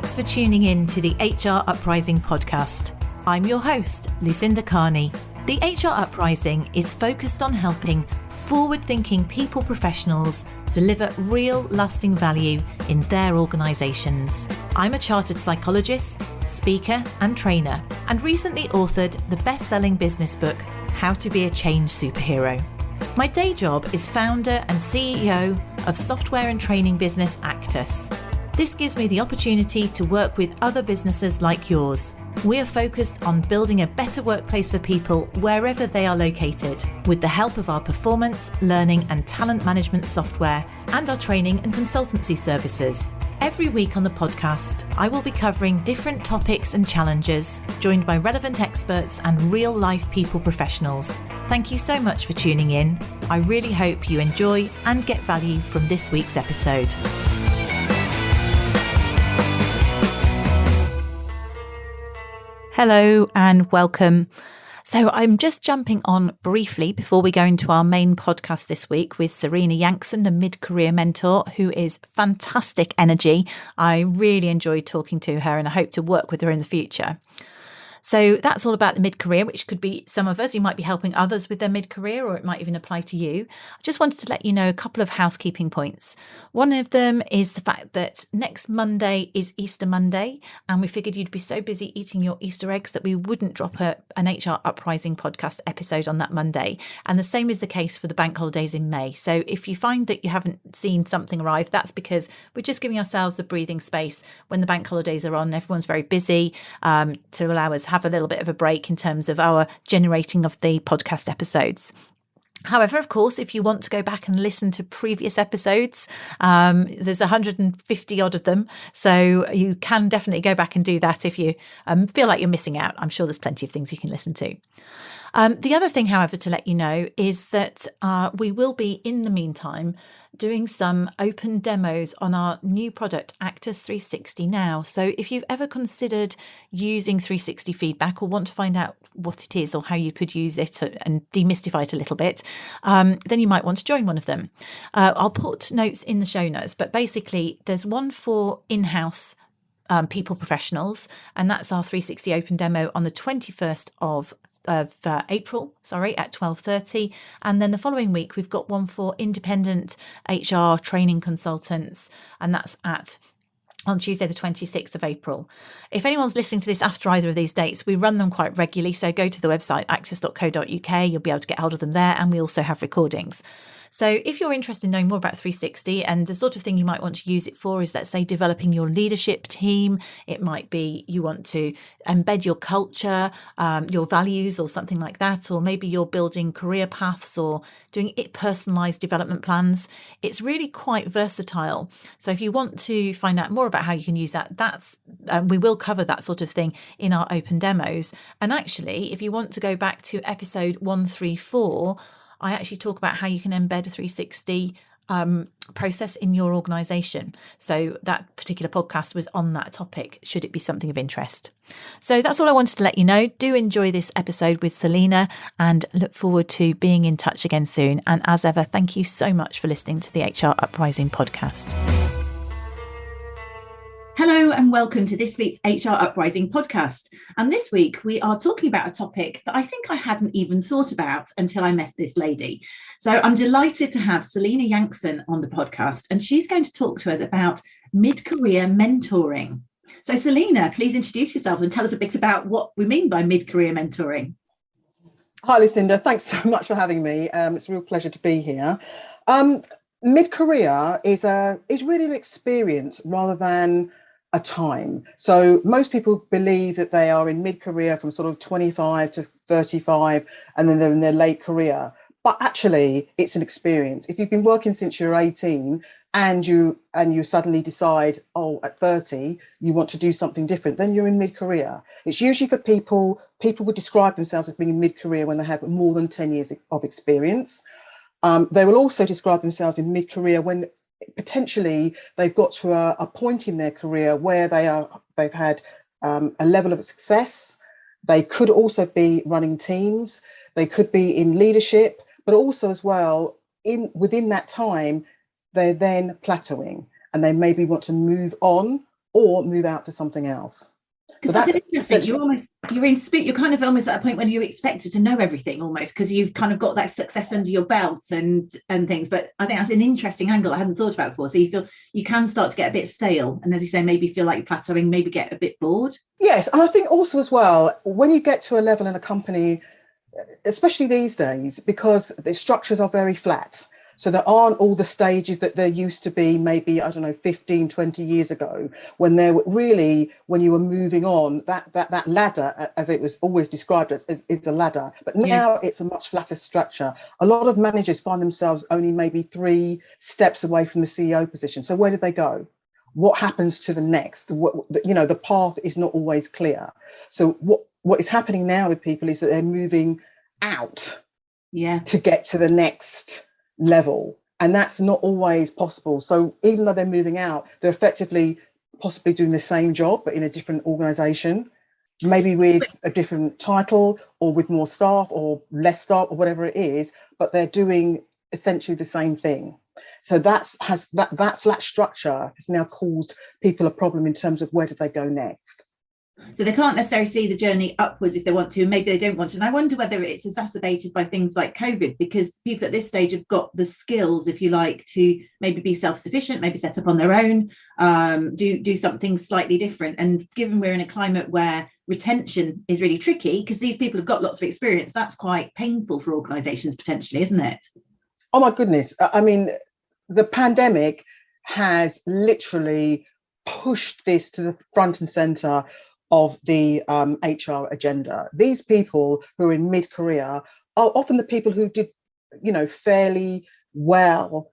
Thanks for tuning in to the HR Uprising podcast. I'm your host, Lucinda. The HR Uprising is focused on helping forward-thinking people professionals deliver real lasting value in their organisations. I'm a chartered psychologist, speaker and trainer, and recently authored the best-selling business book, How to Be a Change Superhero. My day job is founder and CEO of software and training business Actus. This gives me the opportunity to work with other businesses like yours. We are focused on building a better workplace for people wherever they are located, with the help of our performance, learning and talent management software and our training and consultancy services. Every week on the podcast, I will be covering different topics and challenges, joined by relevant experts and real-life people professionals. Thank you so much for tuning in. I really hope you enjoy and get value from this week's episode. Hello and welcome. So I'm just jumping on briefly before we go into our main podcast this week with Selina Yankson, a mid-career mentor who is fantastic energy. I really enjoyed talking to her and I hope to work with her in the future. So that's all about the mid-career, which could be some of us. You might be helping others with their mid-career, or it might even apply to you. I just wanted to let you know a couple of housekeeping points. One of them is the fact that next Monday is Easter Monday, and we figured you'd be so busy eating your Easter eggs that we wouldn't drop an HR Uprising podcast episode on that Monday. And the same is the case for the bank holidays in May. So if you find that you haven't seen something arrive, that's because we're just giving ourselves the breathing space when the bank holidays are on. Everyone's very busy to allow us have a little bit of a break in terms of our generating of the podcast episodes. However, of course, if you want to go back and listen to previous episodes, there's 150 odd of them. So you can definitely go back and do that if you feel like you're missing out. I'm sure there's plenty of things you can listen to. The other thing, however, to let you know is that we will be, in the meantime, doing some open demos on our new product, Actus 360 now. So if you've ever considered using 360 feedback or want to find out what it is or how you could use it and demystify it a little bit, then you might want to join one of them. I'll put notes in the show notes, but basically there's one for in-house people professionals, and that's our 360 open demo on the 21st of April, at 12:30. And then the following week, we've got one for independent HR training consultants, and that's on Tuesday, the 26th of April. If anyone's listening to this after either of these dates, we run them quite regularly. So go to the website, actus.co.uk. You'll be able to get hold of them there. And we also have recordings. So if you're interested in knowing more about 360 and the sort of thing you might want to use it for is, let's say, developing your leadership team. It might be you want to embed your culture, your values or something like that. Or maybe you're building career paths or doing personalised development plans. It's really quite versatile. So if you want to find out more about how you can use that, we will cover that sort of thing in our open demos. And actually, if you want to go back to episode 134, I actually talk about how you can embed a 360 process in your organisation. So that particular podcast was on that topic, should it be something of interest. So that's all I wanted to let you know. Do enjoy this episode with Selina and look forward to being in touch again soon. And as ever, thank you so much for listening to the HR Uprising podcast. Hello and welcome to this week's HR Uprising podcast. And this week we are talking about a topic that I think I hadn't even thought about until I met this lady. So I'm delighted to have Selina Yankson on the podcast, and she's going to talk to us about mid-career mentoring. So Selina, please introduce yourself and tell us a bit about what we mean by mid-career mentoring. Hi Lucinda, thanks so much for having me. It's a real pleasure to be here. Mid-career is really an experience rather than a time. So most people believe that they are in mid-career from sort of 25 to 35 and then they're in their late career. But actually it's an experience. If you've been working since you're 18 and you suddenly decide, at 30 you want to do something different, then you're in mid-career. It's usually for people would describe themselves as being in mid-career when they have more than 10 years of experience. They will also describe themselves in mid-career when potentially they've got to a point in their career where they've had a level of success. They could also be running teams, they could be in leadership, but also as well within that time they're then plateauing and they maybe want to move on or move out to something else. Because So that's interesting. You're kind of almost at a point when you're expected to know everything almost, because you've kind of got that success under your belt and things. But I think that's an interesting angle I hadn't thought about before. So you feel you can start to get a bit stale, and as you say, maybe feel like you're plateauing, maybe get a bit bored. yes, and I think also as well, when you get to a level in a company, especially these days, because the structures are very flat. So there aren't all the stages that there used to be maybe, I don't know, 15, 20 years ago, when there were really, when you were moving on, that ladder, as it was always described as, is the ladder. But now it's a much flatter structure. A lot of managers find themselves only maybe 3 steps away from the CEO position. So where do they go? What happens to the next? The path is not always clear. So what is happening now with people is that they're moving out to get to the next level, and that's not always possible. So even though they're moving out, they're effectively possibly doing the same job but in a different organization, maybe with a different title or with more staff or less staff or whatever it is, but they're doing essentially the same thing. So that flat structure has now caused people a problem in terms of where do they go next. So they can't necessarily see the journey upwards if they want to, and maybe they don't want to. And I wonder whether it's exacerbated by things like COVID, because people at this stage have got the skills, if you like, to maybe be self-sufficient, maybe set up on their own, do something slightly different. And given we're in a climate where retention is really tricky, because these people have got lots of experience, that's quite painful for organisations potentially, isn't it? Oh my goodness. I mean, the pandemic has literally pushed this to the front and centre of the HR agenda. These people who are in mid-career are often the people who did, fairly well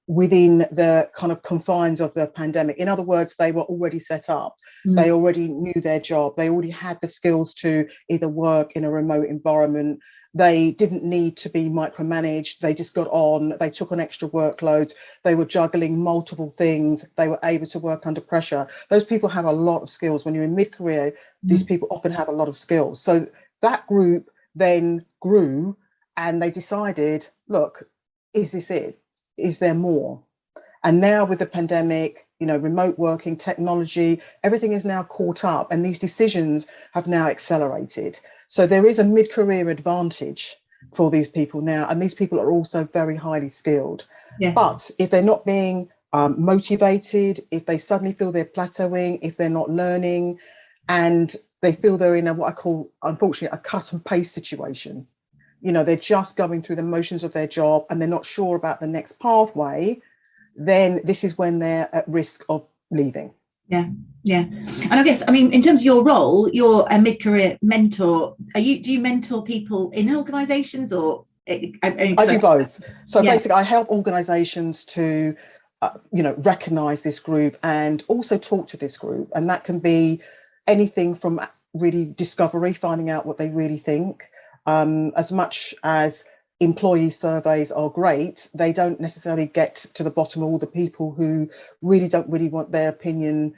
within the kind of confines of the pandemic. In other words, they were already set up. They already knew their job. They already had the skills to either work in a remote environment. They didn't need to be micromanaged. They just got on. They took on extra workloads. They were juggling multiple things. They were able to work under pressure. Those people have a lot of skills. When you're in mid-career, these people often have a lot of skills. So that group then grew, and they decided, look, is this it? Is there more? And now with the pandemic, remote working, technology, everything is now caught up, and these decisions have now accelerated. So there is a mid-career advantage for these people now, and these people are also very highly skilled. Yes. But if they're not being motivated, if they suddenly feel they're plateauing, if they're not learning, and they feel they're in what I call, unfortunately, a cut and paste situation, they're just going through the motions of their job and they're not sure about the next pathway, then this is when they're at risk of leaving. Yeah. And I guess, in terms of your role, you're a mid-career mentor. Do you mentor people in organisations or? I do both. So basically, I help organisations to, recognise this group and also talk to this group. And that can be anything from really discovery, finding out what they really think. As much as employee surveys are great, they don't necessarily get to the bottom of all the people who don't want their opinion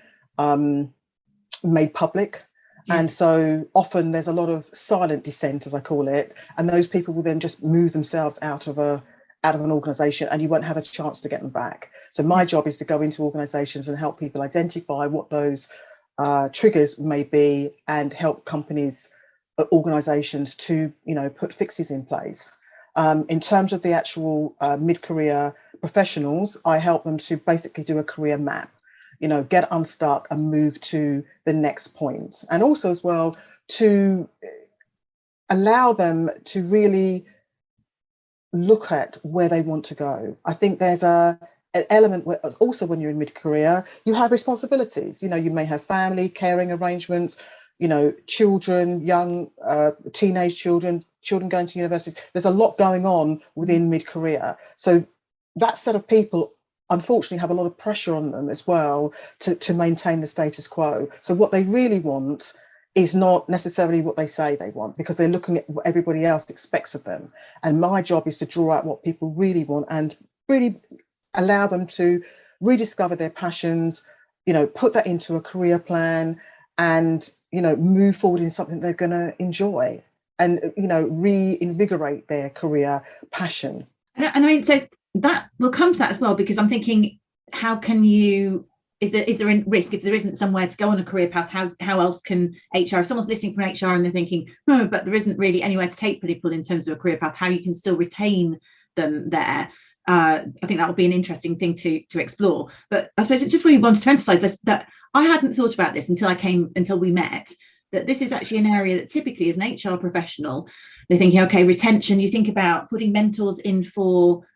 made public. Yeah. And so often there's a lot of silent dissent, as I call it, and those people will then just move themselves out of an organisation, and you won't have a chance to get them back. So my job is to go into organisations and help people identify what those triggers may be, and help companies, organisations to put fixes in place. In terms of the actual mid-career professionals, I help them to basically do a career map, get unstuck and move to the next point, and also as well to allow them to really look at where they want to go. I think there's an element where also when you're in mid-career, you have responsibilities. You may have family, caring arrangements, children, young teenage children going to universities. There's a lot going on within mid-career. So that set of people, unfortunately, have a lot of pressure on them as well to maintain the status quo. So what they really want is not necessarily what they say they want, because they're looking at what everybody else expects of them. And my job is to draw out what people really want and really allow them to rediscover their passions, put that into a career plan, and move forward in something they're going to enjoy, and reinvigorate their career passion. And so that we'll come to that as well, because I'm thinking, how can you is there a risk if there isn't somewhere to go on a career path? How else can HR, if someone's listening from HR and they're thinking, oh, but there isn't really anywhere to take people in terms of a career path, how you can still retain them there? I think that would be an interesting thing to explore. But I suppose it's just really wanted to emphasize this, that I hadn't thought about this until we met, that this is actually an area that typically as an HR professional, they're thinking, okay, retention, you think about putting mentors in for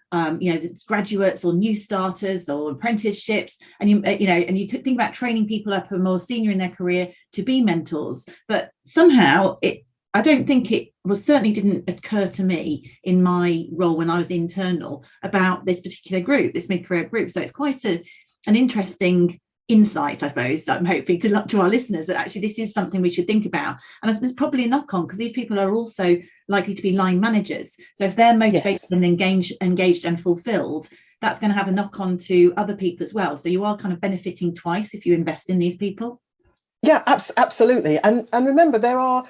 graduates or new starters or apprenticeships, and you think about training people up who are more senior in their career to be mentors. But somehow I don't think it certainly didn't occur to me in my role when I was internal about this particular group, this mid-career group. So it's quite an interesting insight, I suppose, I'm hoping to our listeners, that actually this is something we should think about. And there's probably a knock on, because these people are also likely to be line managers. So if they're motivated and engaged and fulfilled, that's going to have a knock on to other people as well. So you are kind of benefiting twice if you invest in these people. Yeah, absolutely. And remember, there are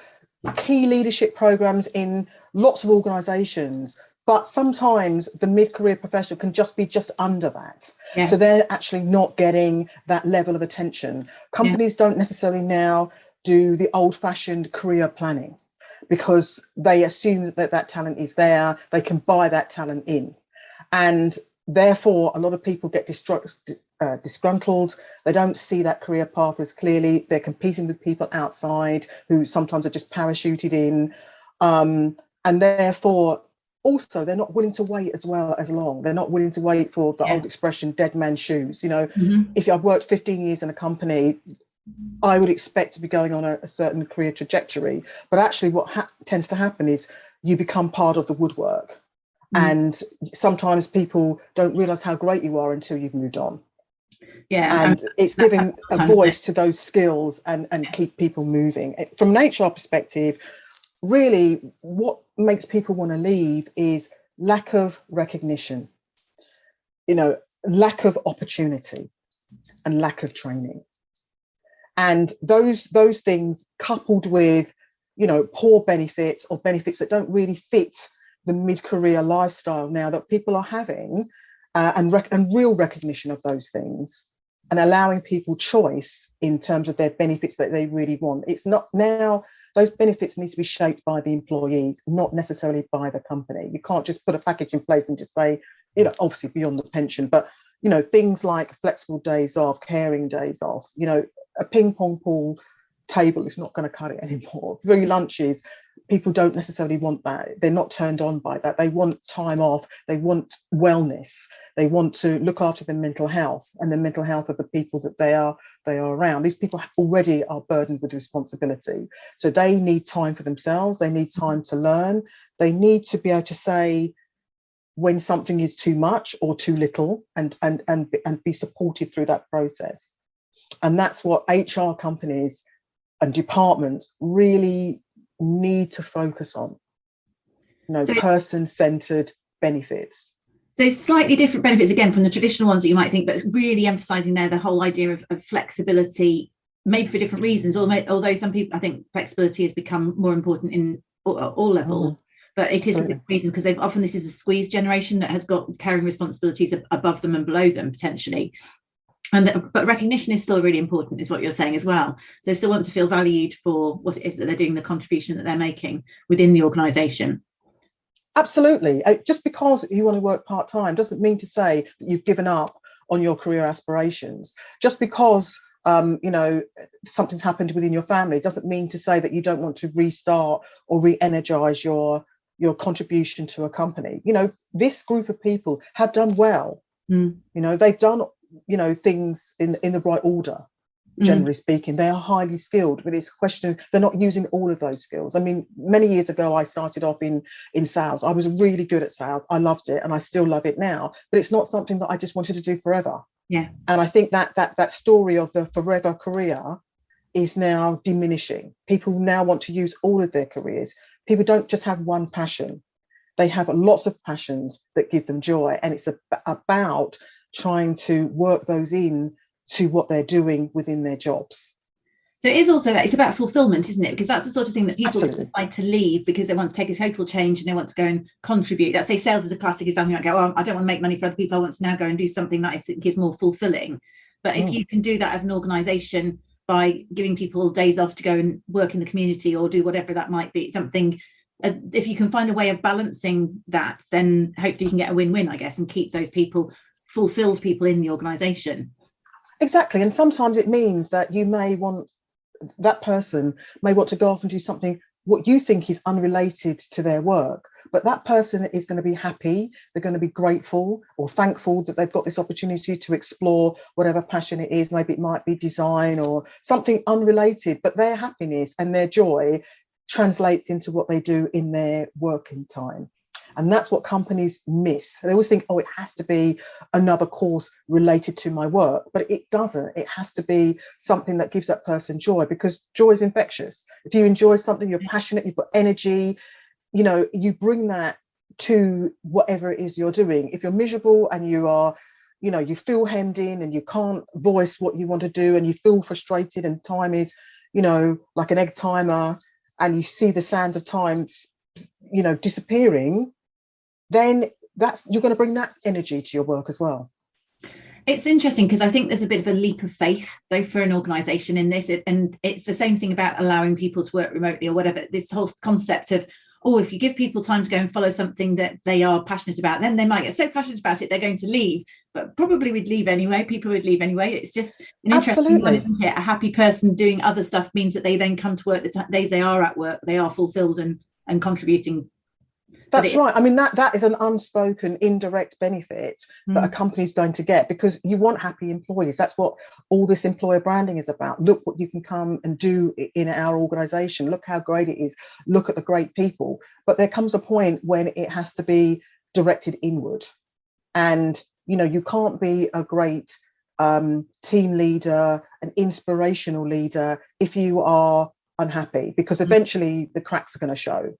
key leadership programs in lots of organizations, but sometimes the mid-career professional can just be under that. Yeah. So they're actually not getting that level of attention. Companies don't necessarily now do the old-fashioned career planning, because they assume that talent is there, they can buy that talent in. And therefore, a lot of people get disgruntled. They don't see that career path as clearly. They're competing with people outside who sometimes are just parachuted in. And therefore, also, they're not willing to wait as long. They're not willing to wait for the old expression, dead man's shoes. If I've worked 15 years in a company, I would expect to be going on a certain career trajectory. But actually what tends to happen is you become part of the woodwork. And sometimes people don't realise how great you are until you've moved on. Yeah, and it's giving a voice to those skills and keep people moving. From an HR perspective, really, what makes people want to leave is lack of recognition, lack of opportunity, and lack of training. And those things, coupled with, poor benefits or benefits that don't really fit the mid-career lifestyle now that people are having, and real recognition of those things, and allowing people choice in terms of their benefits that they really want. It's not now, those benefits need to be shaped by the employees, not necessarily by the company. You can't just put a package in place and just say, obviously beyond the pension, but, things like flexible days off, caring days off, a ping pong pool table is not going to cut it anymore. Free lunches, people don't necessarily want that. They're not turned on by that. They want time off. They want wellness. They want to look after their mental health and the mental health of the people that they are around. These people already are burdened with responsibility. So they need time for themselves. They need time to learn. They need to be able to say when something is too much or too little, and be supported through that process. And that's what HR companies and departments really need to focus on, person-centered benefits. So slightly different benefits, again, from the traditional ones that you might think, but really emphasising there the whole idea of flexibility, maybe for different reasons, although some people, I think flexibility has become more important in all levels. But it is for different reasons, because this is a squeeze generation that has got carrying responsibilities above them and below them potentially. But recognition is still really important, is what you're saying as well. So they still want to feel valued for what it is that they're doing, the contribution that they're making within the organisation. Absolutely. Just because you want to work part-time doesn't mean to say that you've given up on your career aspirations. Just because something's happened within your family doesn't mean to say that you don't want to restart or re-energise your contribution to a company. This group of people have done well. They've done things in the right order, generally speaking. They are highly skilled, but it's a question of they're not using all of those skills. I mean, many years ago, I started off in sales. I was really good at sales. I loved it, and I still love it now, but it's not something that I just wanted to do forever. Yeah. And I think that story of the forever career is now diminishing. People now want to use all of their careers. People don't just have one passion. They have lots of passions that give them joy, and it's about trying to work those in to what they're doing within their jobs. So it's about fulfilment, isn't it? Because that's the sort of thing that people decide to leave because they want to take a total change and they want to go and contribute. Let's say sales is a classic example. You might go, I don't want to make money for other people. I want to now go and do something that I think is more fulfilling. But if you can do that as an organisation by giving people days off to go and work in the community or do whatever that might be, something, if you can find a way of balancing that, then hopefully you can get a win-win, I guess, and keep those people, fulfilled people in the organisation. Exactly. And sometimes it means that that person may want to go off and do something what you think is unrelated to their work, but that person is going to be happy, they're going to be grateful or thankful that they've got this opportunity to explore whatever passion it is. Maybe it might be design or something unrelated, but their happiness and their joy translates into what they do in their working time. And that's what companies miss. They always think, oh, it has to be another course related to my work, but it doesn't. It has to be something that gives that person joy, because joy is infectious. If you enjoy something, you're passionate, you've got energy, you bring that to whatever it is you're doing. If you're miserable and you are, you feel hemmed in and you can't voice what you want to do and you feel frustrated and time is, like an egg timer, and you see the sands of time, disappearing, then you're going to bring that energy to your work as well. It's interesting because I think there's a bit of a leap of faith though for an organisation in this, and it's the same thing about allowing people to work remotely or whatever. This whole concept of, if you give people time to go and follow something that they are passionate about, then they might get so passionate about it they're going to leave, but probably would leave anyway. People would leave anyway. It's just an interesting one, isn't it? A happy person doing other stuff means that they then come to work the days they are at work, they are fulfilled and contributing. That's right. I mean, that is an unspoken indirect benefit that a company is going to get, because you want happy employees. That's what all this employer branding is about. Look what you can come and do in our organisation. Look how great it is. Look at the great people. But there comes a point when it has to be directed inward. And, you can't be a great team leader, an inspirational leader, if you are unhappy, because eventually the cracks are going to show.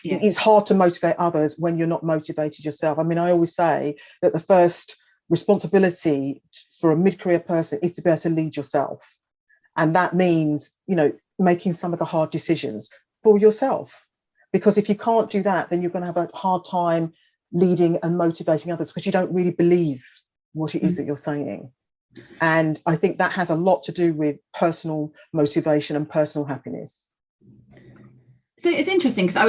Yeah. It's hard to motivate others when you're not motivated yourself. I mean, I always say that the first responsibility for a mid-career person is to be able to lead yourself. And that means, making some of the hard decisions for yourself. Because if you can't do that, then you're going to have a hard time leading and motivating others, because you don't really believe what it is that you're saying. And I think that has a lot to do with personal motivation and personal happiness. So it's interesting because I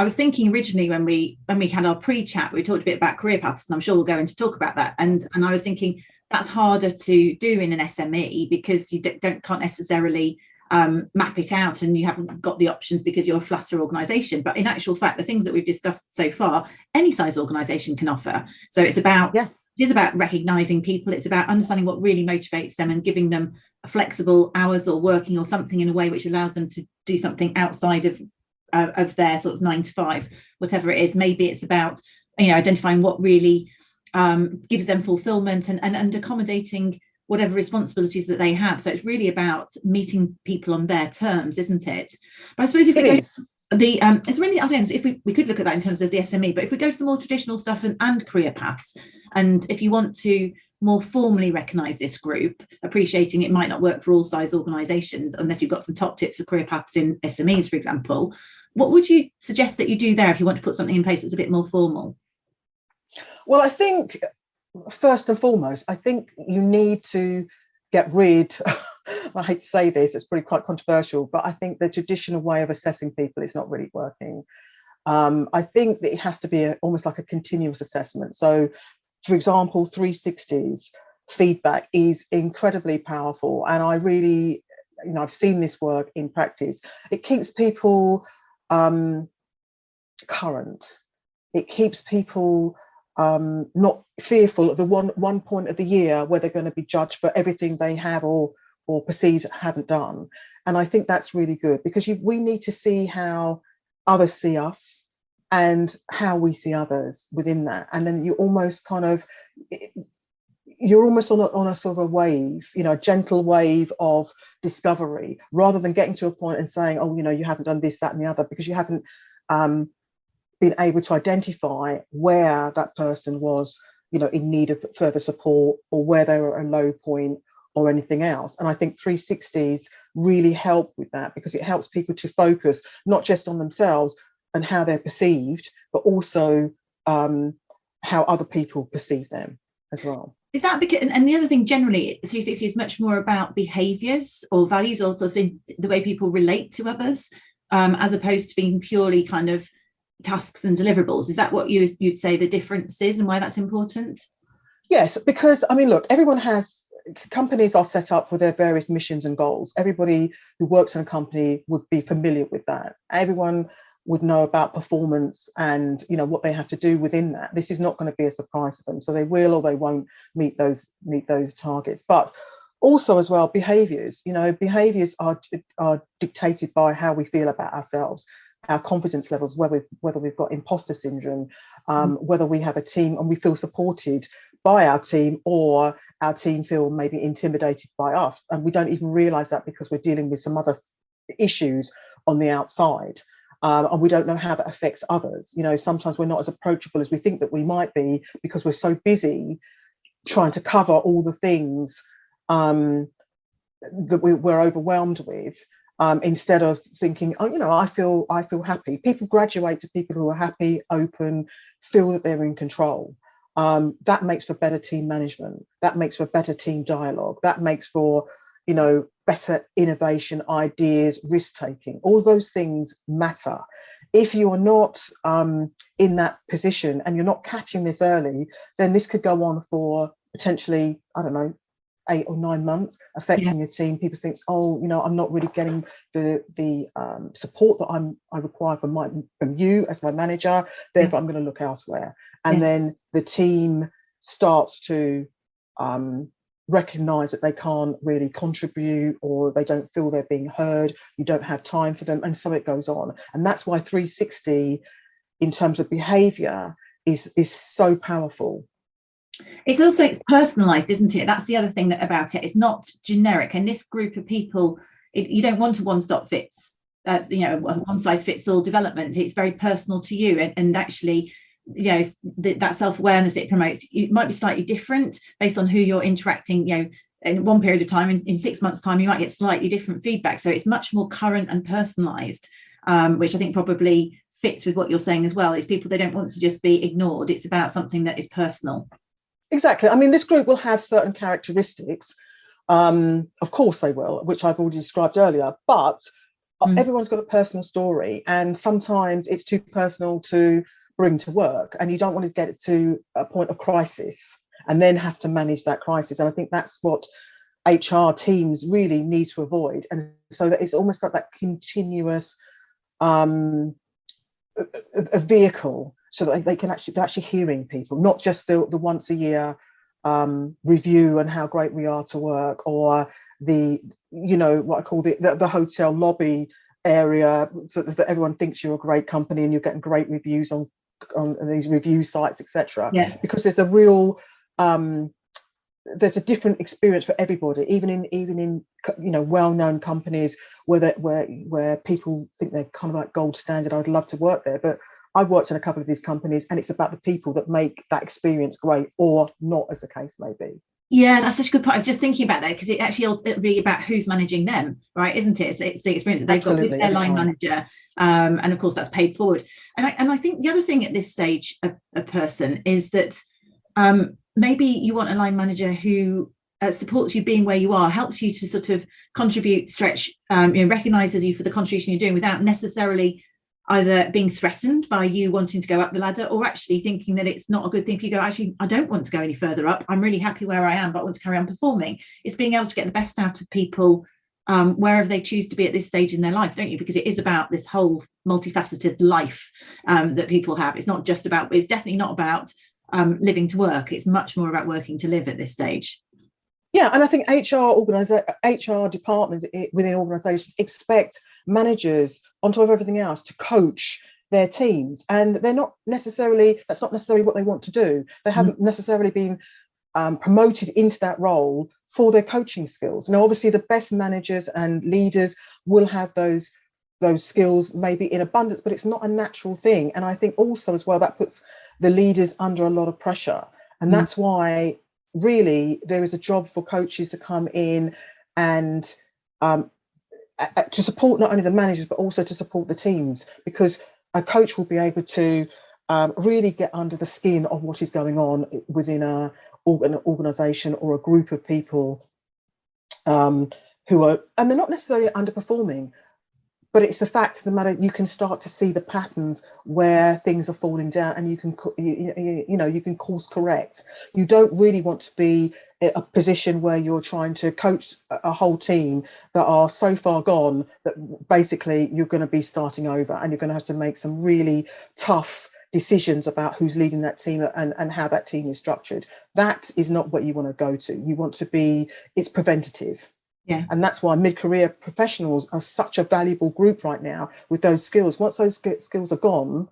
was thinking originally when we had our pre-chat, we talked a bit about career paths, and I'm sure we'll go into talk about that. And I was thinking that's harder to do in an SME because you can't necessarily map it out, and you haven't got the options because you're a flatter organisation. But in actual fact, the things that we've discussed so far, any size organisation can offer. So it's about it is about recognising people. It's about understanding what really motivates them and giving them flexible hours or working or something in a way which allows them to do something outside of their sort of 9 to 5, whatever it is. Maybe it's about identifying what really gives them fulfilment and accommodating whatever responsibilities that they have. So it's really about meeting people on their terms, isn't it? But I suppose if it's really, I don't know if we could look at that in terms of the SME, but if we go to the more traditional stuff and career paths, and if you want to more formally recognise this group, appreciating it might not work for all size organisations unless you've got some top tips for career paths in SMEs, for example, what would you suggest that you do there if you want to put something in place that's a bit more formal? Well, I think first and foremost, I think you need to get rid, I hate to say this, it's pretty quite controversial, but I think the traditional way of assessing people is not really working. I think that it has to be almost like a continuous assessment. So, for example, 360s feedback is incredibly powerful. And I really, I've seen this work in practice. It keeps people current. It keeps people not fearful at the one point of the year where they're going to be judged for everything they have or perceived haven't done. And I think that's really good, because we need to see how others see us and how we see others within that. And then you're almost on a sort of a wave, a gentle wave of discovery, rather than getting to a point and saying, oh, you haven't done this, that, and the other, because you haven't been able to identify where that person was, in need of further support, or where they were at a low point or anything else. And I think 360s really help with that, because it helps people to focus not just on themselves and how they're perceived, but also how other people perceive them as well. Is that because, and the other thing generally, 360 is much more about behaviours or values, also in the way people relate to others, as opposed to being purely kind of tasks and deliverables. Is that what you'd say the difference is and why that's important? Yes, because I mean, look, companies are set up for their various missions and goals. Everybody who works in a company would be familiar with that. Everyone would know about performance and what they have to do within that. This is not going to be a surprise to them, so they will or they won't meet those targets. But also as well, behaviors are dictated by how we feel about ourselves, our confidence levels, whether we've got imposter syndrome, whether we have a team and we feel supported by our team, or our team feel maybe intimidated by us, and we don't even realize that because we're dealing with some other issues on the outside. And we don't know how that affects others. Sometimes we're not as approachable as we think that we might be because we're so busy trying to cover all the things that we're overwhelmed with, instead of thinking, I feel happy. People graduate to people who are happy, open, feel that they're in control. That makes for better team management. That makes for better team dialogue. That makes for better innovation, ideas, risk taking. All those things matter. If you are not in that position and you're not catching this early, then this could go on for potentially, I don't know, 8 or 9 months, affecting your team. People think, I'm not really getting the support that I require from you as my manager, therefore I'm going to look elsewhere. And then the team starts to recognize that they can't really contribute, or they don't feel they're being heard, you don't have time for them, and so it goes on. And that's why 360 in terms of behavior is so powerful. It's personalized, isn't it? That's the other thing about it. It's not generic, and this group of people, you don't want a one-stop fits, one size fits all development. It's very personal to you, and actually that self-awareness it promotes, it might be slightly different based on who you're interacting. In one period of time, in 6 months time, you might get slightly different feedback, so it's much more current and personalized, which I think probably fits with what you're saying as well. Is people, they don't want to just be ignored. It's about something that is personal. Exactly. I mean, this group will have certain characteristics, of course they will, which I've already described earlier, but everyone's got a personal story, and sometimes it's too personal to bring to work, and you don't want to get it to a point of crisis and then have to manage that crisis. And I think that's what HR teams really need to avoid. And so that it's almost like that continuous a vehicle, so that they're actually hearing people, not just the once a year review and how great we are to work, or the what I call the hotel lobby area, so that everyone thinks you're a great company and you're getting great reviews on these review sites, etc. Because there's a real there's a different experience for everybody, even in well-known companies where people think they're kind of like gold standard. I'd love to work there, but I've worked in a couple of these companies, and it's about the people that make that experience great, or not, as the case may be. Yeah, that's such a good point. I was just thinking about that, because it'll be about who's managing them, right? Isn't it? It's the experience that they've got with their line manager, and of course that's paid forward. And I think the other thing at this stage of a person is that maybe you want a line manager who supports you being where you are, helps you to sort of contribute, stretch, recognizes you for the contribution you're doing without necessarily either being threatened by you wanting to go up the ladder, or actually thinking that it's not a good thing if you go, actually, I don't want to go any further up. I'm really happy where I am, but I want to carry on performing. It's being able to get the best out of people wherever they choose to be at this stage in their life, don't you? Because it is about this whole multifaceted life that people have. It's definitely not about living to work. It's much more about working to live at this stage. Yeah, and I think HR departments within organisations expect managers, on top of everything else, to coach their teams, and that's not necessarily what they want to do. They haven't necessarily been promoted into that role for their coaching skills. Now, obviously, the best managers and leaders will have those skills maybe in abundance, but it's not a natural thing. And I think also as well that puts the leaders under a lot of pressure, and that's why really there is a job for coaches to come in and to support not only the managers but also to support the teams, because a coach will be able to really get under the skin of what is going on within an organization or a group of people who are, and they're not necessarily underperforming, but it's the fact of the matter, you can start to see the patterns where things are falling down, and you can you can course correct. You don't really want to be in a position where you're trying to coach a whole team that are so far gone that basically you're going to be starting over, and you're going to have to make some really tough decisions about who's leading that team and how that team is structured. That is not what you want to go to. You want to be, it's preventative. Yeah. And that's why mid-career professionals are such a valuable group right now with those skills. Once those skills are gone,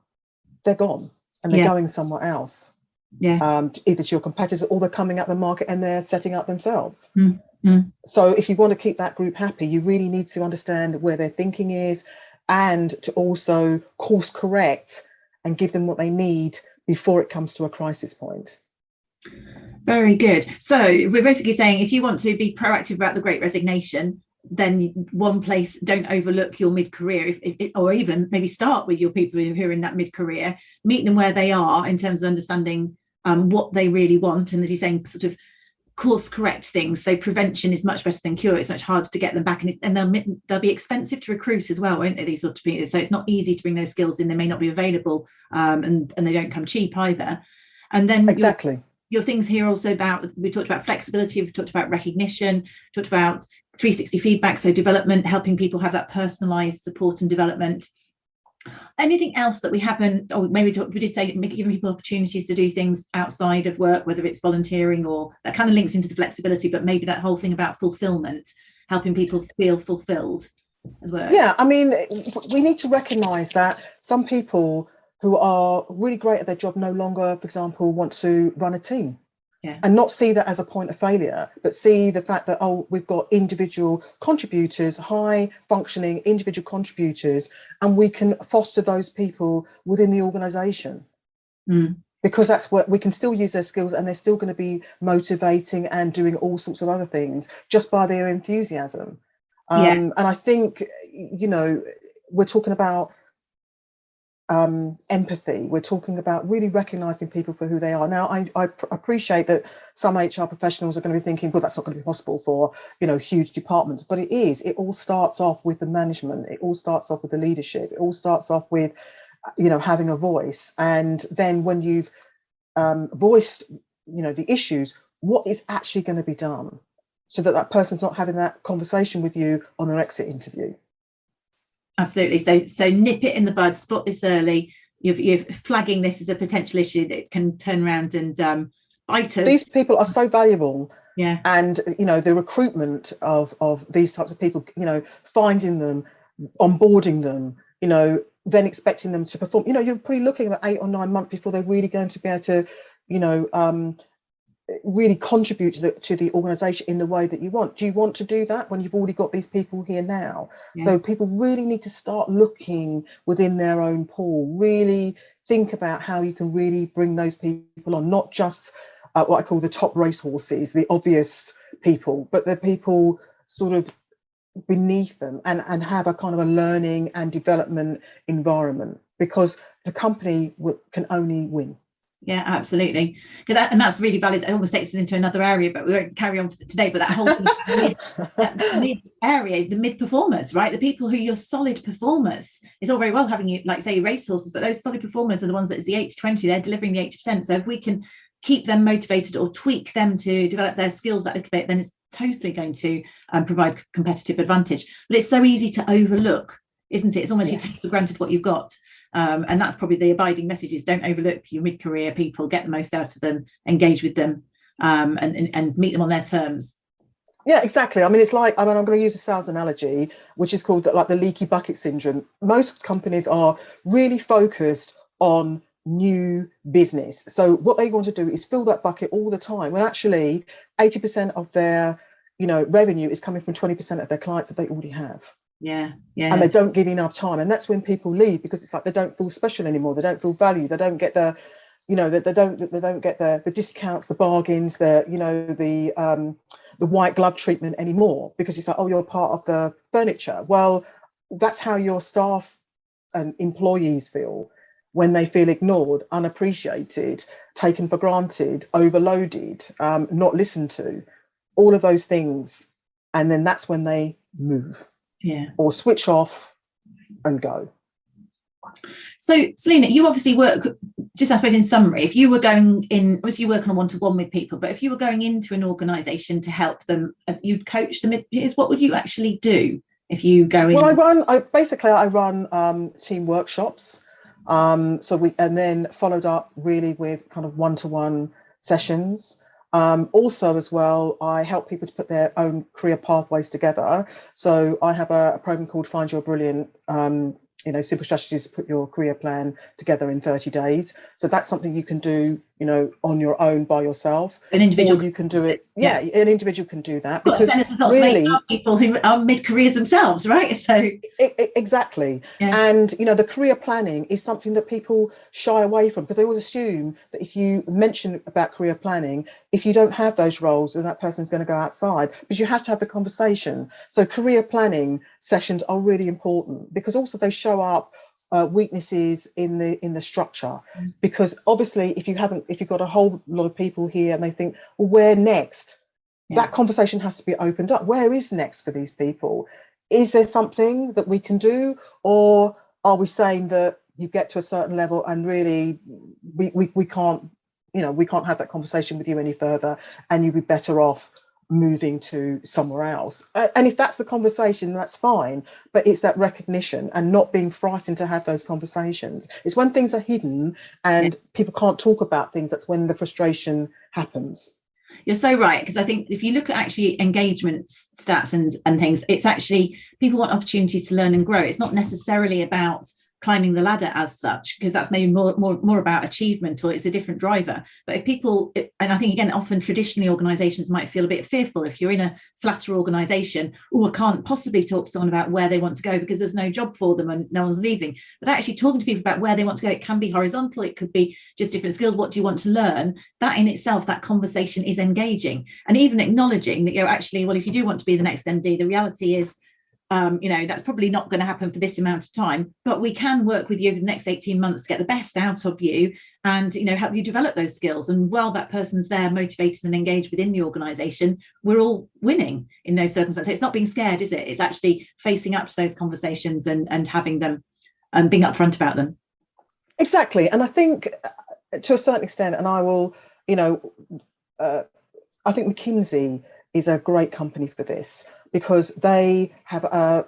they're gone, and they're going somewhere else. Yeah. Either to your competitors, or they're coming up the market and they're setting up themselves. Mm-hmm. So if you want to keep that group happy, you really need to understand where their thinking is, and to also course correct and give them what they need before it comes to a crisis point. Very good. So we're basically saying, if you want to be proactive about the Great Resignation, then one place, don't overlook your mid-career, or even maybe start with your people who are in that mid-career, meet them where they are in terms of understanding what they really want, and as you're saying, sort of course correct things. So prevention is much better than cure. It's much harder to get them back, and they'll be expensive to recruit as well, won't they, these sort of people? So it's not easy to bring those skills in. They may not be available, and they don't come cheap either. And then exactly. Your things here also about, we talked about flexibility, we've talked about recognition, talked about 360 feedback, so development, helping people have that personalized support and development. Anything else that we haven't, or maybe we did say giving people opportunities to do things outside of work, whether it's volunteering, or that kind of links into the flexibility, but maybe that whole thing about fulfilment, helping people feel fulfilled as well. Yeah, I mean, we need to recognize that some people who are really great at their job no longer, for example, want to run a team. Yeah. And not see that as a point of failure, but see the fact that, oh, we've got individual contributors, high functioning individual contributors, and we can foster those people within the organization. Because that's what we can still use their skills, and they're still going to be motivating and doing all sorts of other things just by their enthusiasm. And I think, we're talking about empathy. We're talking about really recognizing people for who they are. Now, I appreciate that some HR professionals are going to be thinking, well, that's not going to be possible for, huge departments, but it is. It all starts off with the management. It all starts off with the leadership. It all starts off with, having a voice. And then when you've voiced, the issues, what is actually going to be done so that that person's not having that conversation with you on their exit interview. Absolutely. So nip it in the bud, spot this early. You're flagging this as a potential issue that can turn around and bite us. These people are so valuable. Yeah. And, the recruitment of these types of people, finding them, onboarding them, then expecting them to perform, you're probably looking at 8 or 9 months before they're really going to be able to, really contribute to the organization in the way that you want. Do you want to do that when you've already got these people here now? Yeah. So people really need to start looking within their own pool, really think about how you can really bring those people on, not just what I call the top racehorses, the obvious people, but the people sort of beneath them, and have a kind of a learning and development environment, because the company can only win. Yeah, absolutely. And that's really valid. It almost takes us into another area, but we won't carry on today. But that whole mid area, the mid performers, right? The people who you're solid performers. It's all very well having you, like say, racehorses, but those solid performers are the ones that is the 80-20. They're delivering the 80%. So if we can keep them motivated or tweak them to develop their skills that little bit, then it's totally going to provide competitive advantage. But it's so easy to overlook, isn't it? It's almost you take for granted what you've got. And that's probably the abiding message, is don't overlook your mid-career people, get the most out of them, engage with them, and meet them on their terms. Yeah, exactly. I mean, it's like, I'm going to use a sales analogy, which is called like the leaky bucket syndrome. Most companies are really focused on new business. So what they want to do is fill that bucket all the time, when actually 80% of their, revenue is coming from 20% of their clients that they already have. Yeah. And they don't give enough time, and that's when people leave, because it's like they don't feel special anymore. They don't feel valued. They don't get the, they don't get the discounts, the bargains, the white glove treatment anymore, because it's like, oh, you're part of the furniture. Well, that's how your staff and employees feel. when they feel ignored, unappreciated, taken for granted, overloaded, not listened to, all of those things. And then that's when they move or switch off and go. So, Selina, you obviously work, just I suppose in summary, if you were going in, obviously you work on a one-to-one with people, but if you were going into an organisation to help them, as you'd coach them, what would you actually do if you go in? Well, I run team workshops. And then followed up really with kind of one-to-one sessions. Also as well, I help people to put their own career pathways together. So I have a program called Find Your Brilliant, simple strategies to put your career plan together in 30 days. So that's something you can do, on your own by yourself. An individual, or you can do it. Yeah, an individual can do that, because there's lots really of people who are mid-careers themselves, right? So exactly. And the career planning is something that people shy away from, because they always assume that if you mention about career planning, if you don't have those roles, then that person's going to go outside. But you have to have the conversation. So career planning sessions are really important, because also they show up weaknesses in the structure. Because obviously if you've got a whole lot of people here and they think, well, where next? That conversation has to be opened up. Where is next for these people? Is there something that we can do, or are we saying that you get to a certain level and really we can't have that conversation with you any further, and you'd be better off moving to somewhere else? And if that's the conversation, that's fine, but it's that recognition and not being frightened to have those conversations. It's when things are hidden and people can't talk about things, that's when the frustration happens. You're so right, because I think if you look at actually engagement stats and things, it's actually people want opportunity to learn and grow. It's not necessarily about climbing the ladder as such, because that's maybe more about achievement, or it's a different driver. But if people, and I think again, often traditionally organizations might feel a bit fearful if you're in a flatter organization, I can't possibly talk to someone about where they want to go because there's no job for them and no one's leaving. But actually talking to people about where they want to go, it can be horizontal, it could be just different skills. What do you want to learn? That in itself, that conversation is engaging. And even acknowledging that you're actually, well, if you do want to be the next MD, the reality is that's probably not going to happen for this amount of time, but we can work with you over the next 18 months to get the best out of you and help you develop those skills. And while that person's there motivated and engaged within the organization, we're all winning in those circumstances. It's not being scared, is it? It's actually facing up to those conversations and having them and being upfront about them. Exactly. And I think to a certain extent, and I will I think McKinsey is a great company for this, because they have a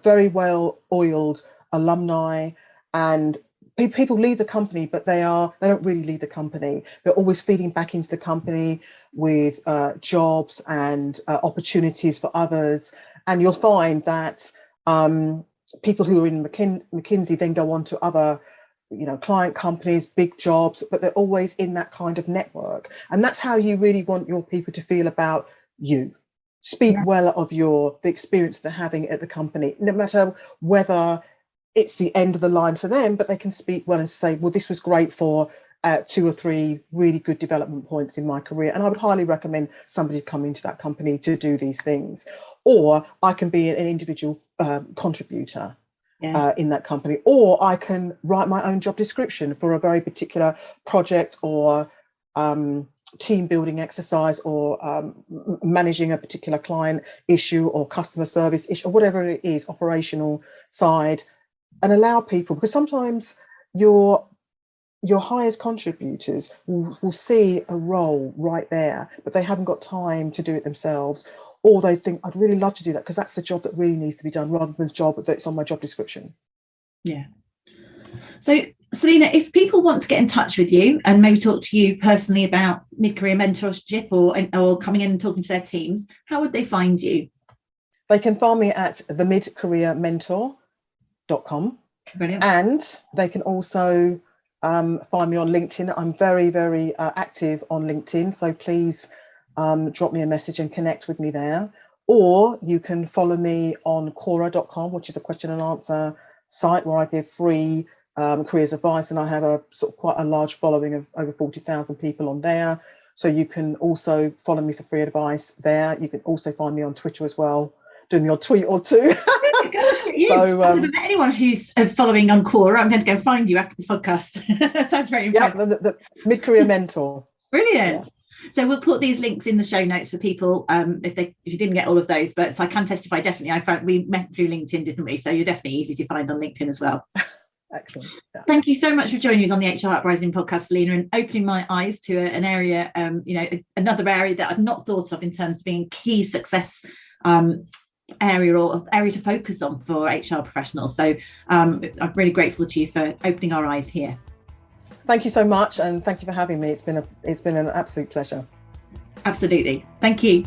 very well-oiled alumni, and people leave the company, but they don't really leave the company. They're always feeding back into the company with jobs and opportunities for others. And you'll find that people who are in McKinsey then go on to other client companies, big jobs, but they're always in that kind of network. And that's how you really want your people to feel about you. Speak well of the experience they're having at the company, no matter whether it's the end of the line for them, but they can speak well and say, well, this was great for 2 or 3 really good development points in my career. And I would highly recommend somebody coming to that company to do these things. Or I can be an individual contributor in that company, or I can write my own job description for a very particular project or team building exercise, or managing a particular client issue or customer service issue, or whatever it is, operational side, and allow people, because sometimes your highest contributors will see a role right there, but they haven't got time to do it themselves, or they think, I'd really love to do that because that's the job that really needs to be done, rather than the job that's on my job description. Yeah. So, Selina, if people want to get in touch with you and maybe talk to you personally about mid-career mentorship or coming in and talking to their teams, how would they find you? They can find me at themidcareermentor.com. Brilliant. And they can also find me on LinkedIn. I'm very, very active on LinkedIn, so please drop me a message and connect with me there. Or you can follow me on Quora.com, which is a question and answer site where I give free careers advice, and I have a sort of quite a large following of over 40,000 people on there. So you can also follow me for free advice there. You can also find me on Twitter as well, doing the odd tweet or two. Gosh, you. So, I've never met anyone who's following on Quora. I'm going to go find you after this podcast. Sounds very impressive. Yeah, the mid-career mentor. Brilliant. Yeah. So we'll put these links in the show notes for people if you didn't get all of those. But I can testify, definitely. I found we met through LinkedIn, didn't we? So you're definitely easy to find on LinkedIn as well. Excellent. Yeah. Thank you so much for joining us on the HR Uprising podcast, Selina, and opening my eyes to an area, another area that I'd not thought of in terms of being key success area or area to focus on for HR professionals. So I'm really grateful to you for opening our eyes here. Thank you so much, and thank you for having me. It's been an absolute pleasure. Absolutely. Thank you.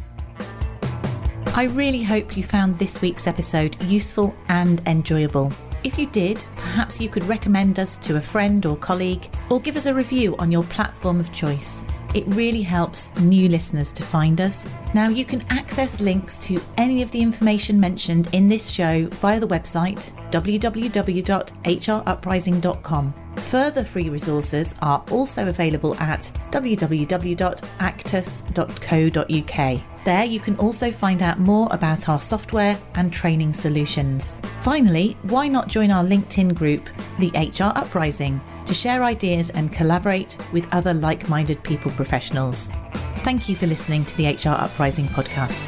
I really hope you found this week's episode useful and enjoyable. If you did, perhaps you could recommend us to a friend or colleague, or give us a review on your platform of choice. It really helps new listeners to find us. Now, you can access links to any of the information mentioned in this show via the website www.hruprising.com. Further free resources are also available at www.actus.co.uk. There you can also find out more about our software and training solutions. Finally, why not join our LinkedIn group, the HR Uprising, to share ideas and collaborate with other like-minded people professionals. Thank you for listening to the HR Uprising podcast.